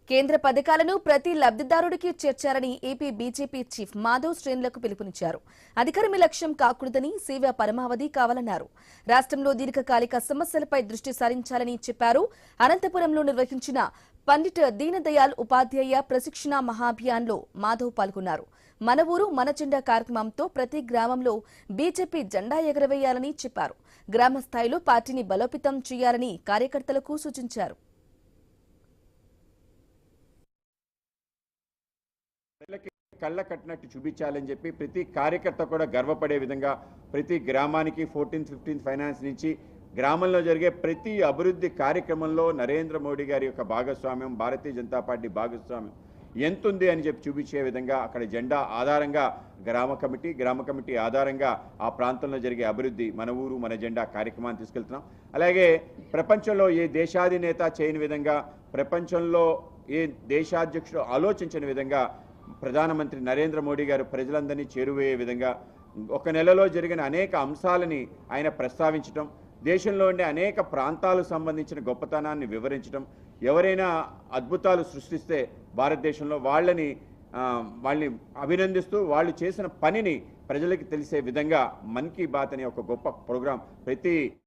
కేంద్ర పథకాలను ప్రతి లబ్ధిదారుడికి చేర్చాలని ఏపీ బీజేపీ చీఫ్ మాధవ్ శ్రేణులకు పిలుపునిచ్చారు. అధికారమే లక్ష్యం కాకూడదని, సేవ పరమావధి కావాలన్నారు. రాష్ట్రంలో దీర్ఘకాలిక సమస్యలపై దృష్టి సారించాలని చెప్పారు. అనంతపురంలో నిర్వహించిన పండిట్ దీన్ దయాళ్ ఉపాధ్యాయ ప్రశిక్షణ మహాభియాన్లో మాధవ్ పాల్గొన్నారు. మన ఊరు మన జెండా కార్యక్రమంతో ప్రతి గ్రామంలో బీజేపీ జెండా ఎగరవేయాలని చెప్పారు. గ్రామ స్థాయిలో పార్టీని బలోపేతం చేయాలని కార్యకర్తలకు సూచించారు. కళ్ళ కట్టినట్టు చూపించాలని చెప్పి ప్రతి కార్యకర్త కూడా గర్వపడే విధంగా ప్రతి గ్రామానికి 14th 15th ఫైనాన్స్ నుంచి గ్రామంలో జరిగే ప్రతి అభివృద్ధి కార్యక్రమంలో నరేంద్ర మోడీ గారి యొక్క భాగస్వామ్యం, భారతీయ జనతా పార్టీ భాగస్వామ్యం ఎంతుంది అని చెప్పి చూపించే విధంగా అక్కడ జెండా ఆధారంగా గ్రామ కమిటీ ఆధారంగా ఆ ప్రాంతంలో జరిగే అభివృద్ధి మన ఊరు మన జెండా కార్యక్రమాన్ని తీసుకెళ్తున్నాం. అలాగే ప్రపంచంలో ఏ దేశాధినేత చేయని విధంగా, ప్రపంచంలో ఏ దేశాధ్యక్షుడు ఆలోచించని విధంగా ప్రధానమంత్రి నరేంద్ర మోడీ గారు ప్రజలందరినీ చేరువయ్యే విధంగా ఒక నెలలో జరిగిన అనేక అంశాలని ఆయన ప్రస్తావించడం, దేశంలో ఉండే అనేక ప్రాంతాలకు సంబంధించిన గొప్పతనాన్ని వివరించడం, ఎవరైనా అద్భుతాలు సృష్టిస్తే భారతదేశంలో వాళ్ళని అభినందిస్తూ వాళ్ళు చేసిన పనిని ప్రజలకు తెలిసే విధంగా మన్ కీ బాత్ అనే ఒక గొప్ప ప్రోగ్రాం ప్రతి